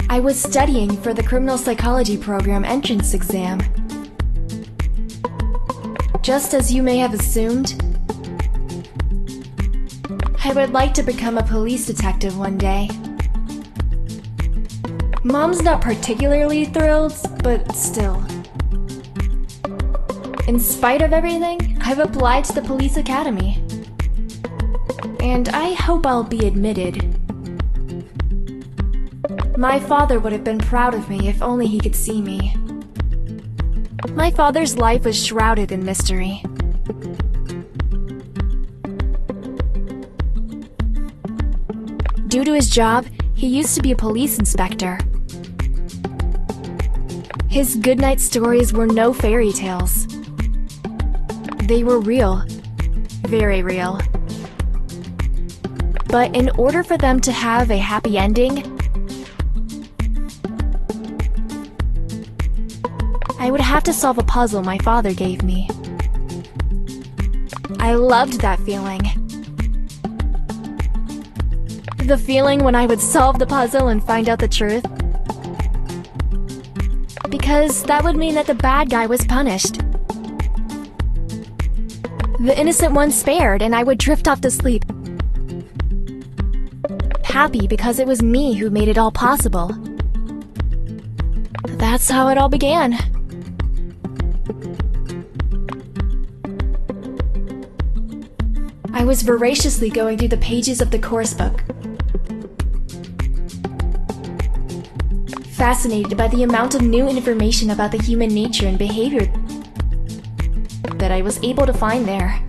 I was studying for the criminal psychology program entrance exam. Just as you may have assumed, I would like to become a police detective one day. Mom's not particularly thrilled, but still. In spite of everything, I've applied to the police academy. And I hope I'll be admitted. My father would have been proud of me if only he could see me. My father's life was shrouded in mystery. Due to his job, he used to be a police inspector. His goodnight stories were no fairy tales. They were real. Very real. But in order for them to have a happy ending, I would have to solve a puzzle my father gave me. I loved that feeling. The feeling when I would solve the puzzle and find out the truth. Because that would mean that the bad guy was punished. The innocent one spared, and I would drift off to sleep. Happy because it was me who made it all possible. That's how it all began. I was voraciously going through the pages of the course book, fascinated by the amount of new information about the human nature and behavior that I was able to find there.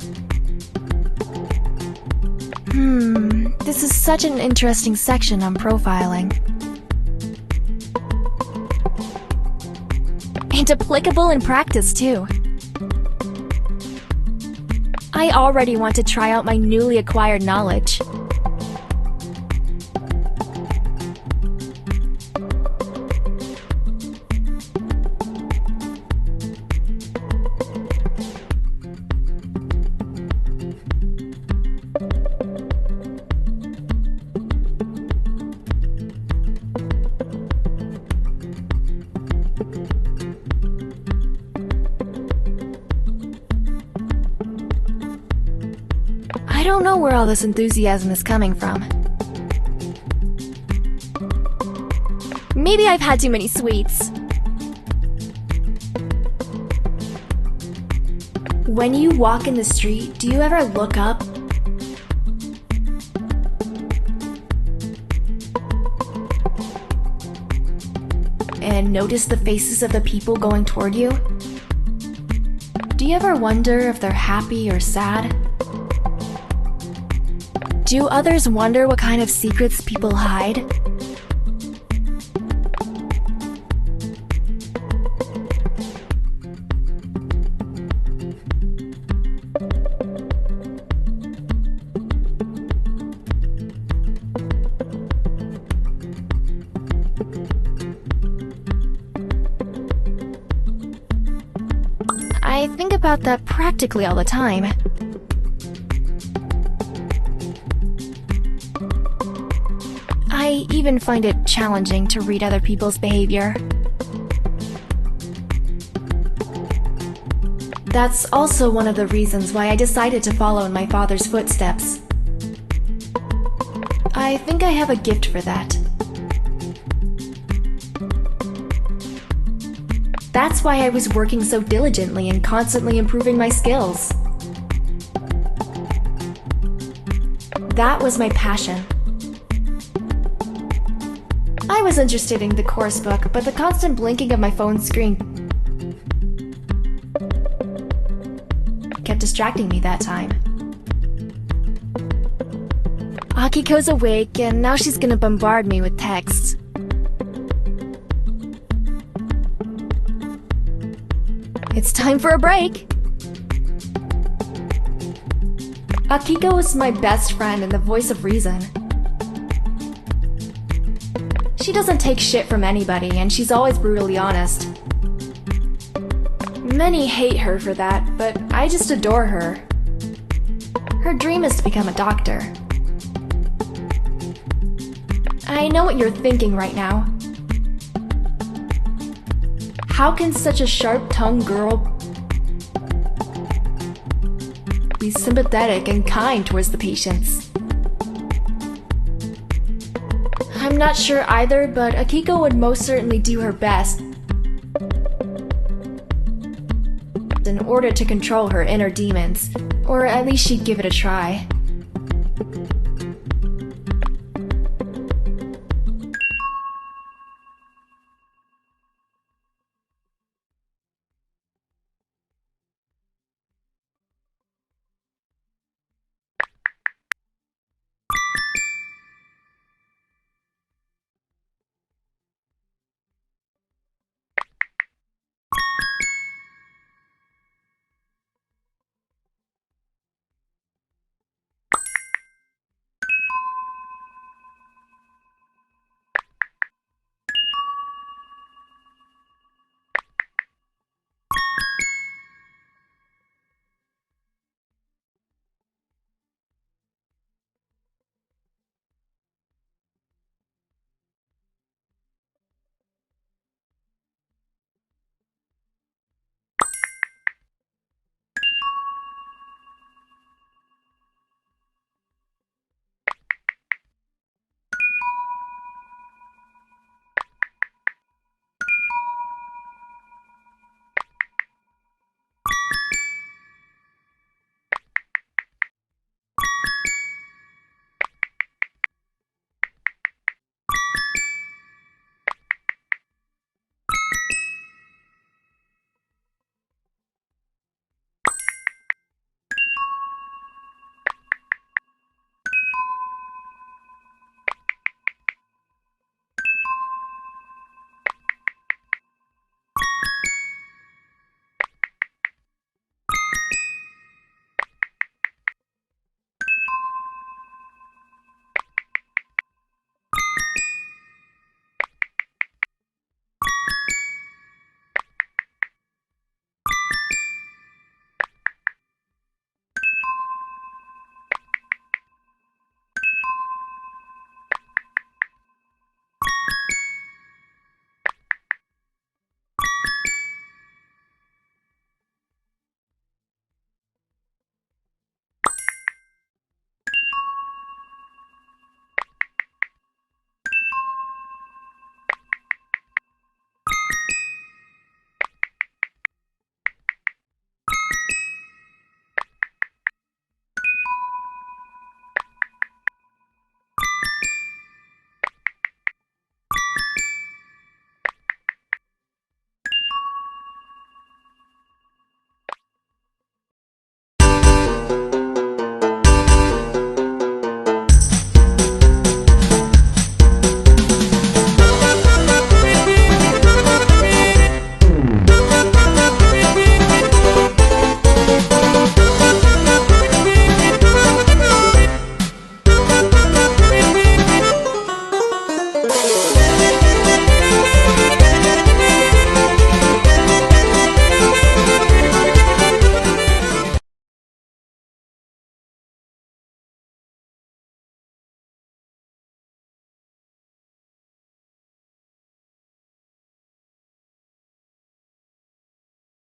This is such an interesting section on profiling. And applicable in practice, too. I already want to try out my newly acquired knowledge. I don't know where all this enthusiasm is coming from. Maybe I've had too many sweets. When you walk in the street, do you ever look up? And notice the faces of the people going toward you? Do you ever wonder if they're happy or sad? Do others wonder what kind of secrets people hide? I think about that practically all the time. I even find it challenging to read other people's behavior. That's also one of the reasons why I decided to follow in my father's footsteps. I think I have a gift for that. That's why I was working so diligently and constantly improving my skills. That was my passion. I was interested in the course book, but the constant blinking of my phone screen kept distracting me that time. Akiko's awake, and now she's gonna bombard me with texts. It's time for a break! Akiko is my best friend and the voice of reason. She doesn't take shit from anybody, and she's always brutally honest. Many hate her for that, but I just adore her. Her dream is to become a doctor. I know what you're thinking right now. How can such a sharp-tongued girl be sympathetic and kind towards the patients? I'm not sure either, but Akiko would most certainly do her best in order to control her inner demons, or at least she'd give it a try.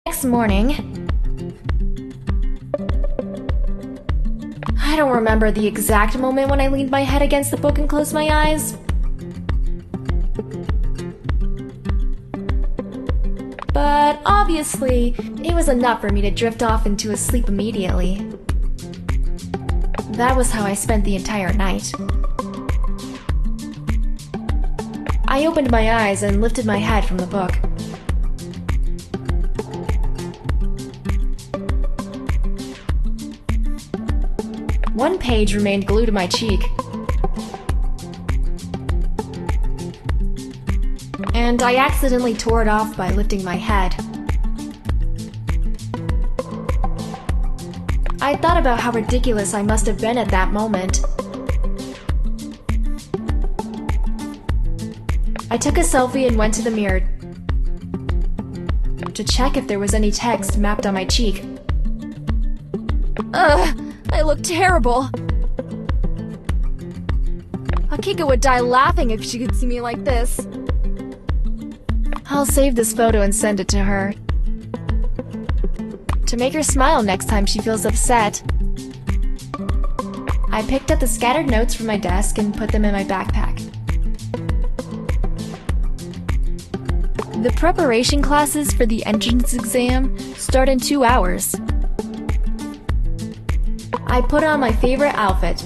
Next morning, I don't remember the exact moment when I leaned my head against the book and closed my eyes. But obviously, it was enough for me to drift off into a sleep immediately. That was how I spent the entire night. I opened my eyes and lifted my head from the book. One page remained glued to my cheek. And I accidentally tore it off by lifting my head. I thought about how ridiculous I must have been at that moment. I took a selfie and went to the mirror to check if there was any text mapped on my cheek. Ugh! I look terrible. Akiko would die laughing if she could see me like this. I'll save this photo and send it to her. To make her smile next time she feels upset. I picked up the scattered notes from my desk and put them in my backpack. The preparation classes for the entrance exam start in 2 hours. I put on my favorite outfit.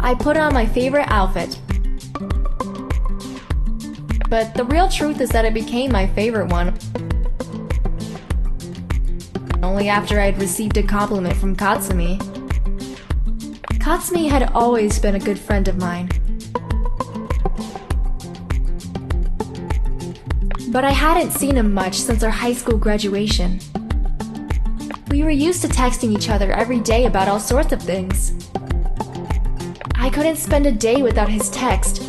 I put on my favorite outfit. But the real truth is that it became my favorite one only after I had received a compliment from Katsumi. Katsumi had always been a good friend of mine. But I hadn't seen him much since our high school graduation. We were used to texting each other every day about all sorts of things. I couldn't spend a day without his text,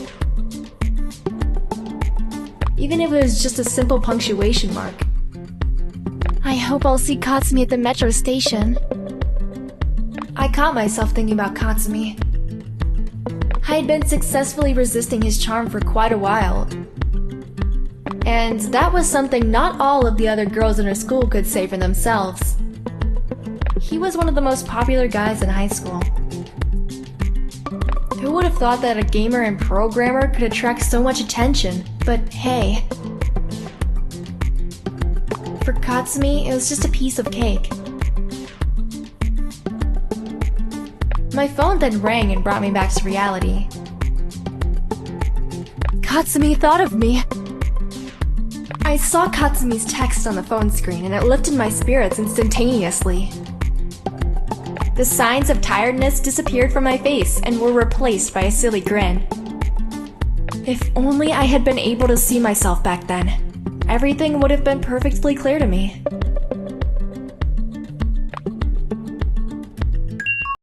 even if it was just a simple punctuation mark. I hope I'll see Katsumi at the metro station. I caught myself thinking about Katsumi. I had been successfully resisting his charm for quite a while, and that was something not all of the other girls in our school could say for themselves. He was one of the most popular guys in high school. Who would have thought that a gamer and programmer could attract so much attention? But hey. For Katsumi, it was just a piece of cake. My phone then rang and brought me back to reality. Katsumi thought of me. I saw Katsumi's text on the phone screen and it lifted my spirits instantaneously. The signs of tiredness disappeared from my face and were replaced by a silly grin. If only I had been able to see myself back then, everything would have been perfectly clear to me.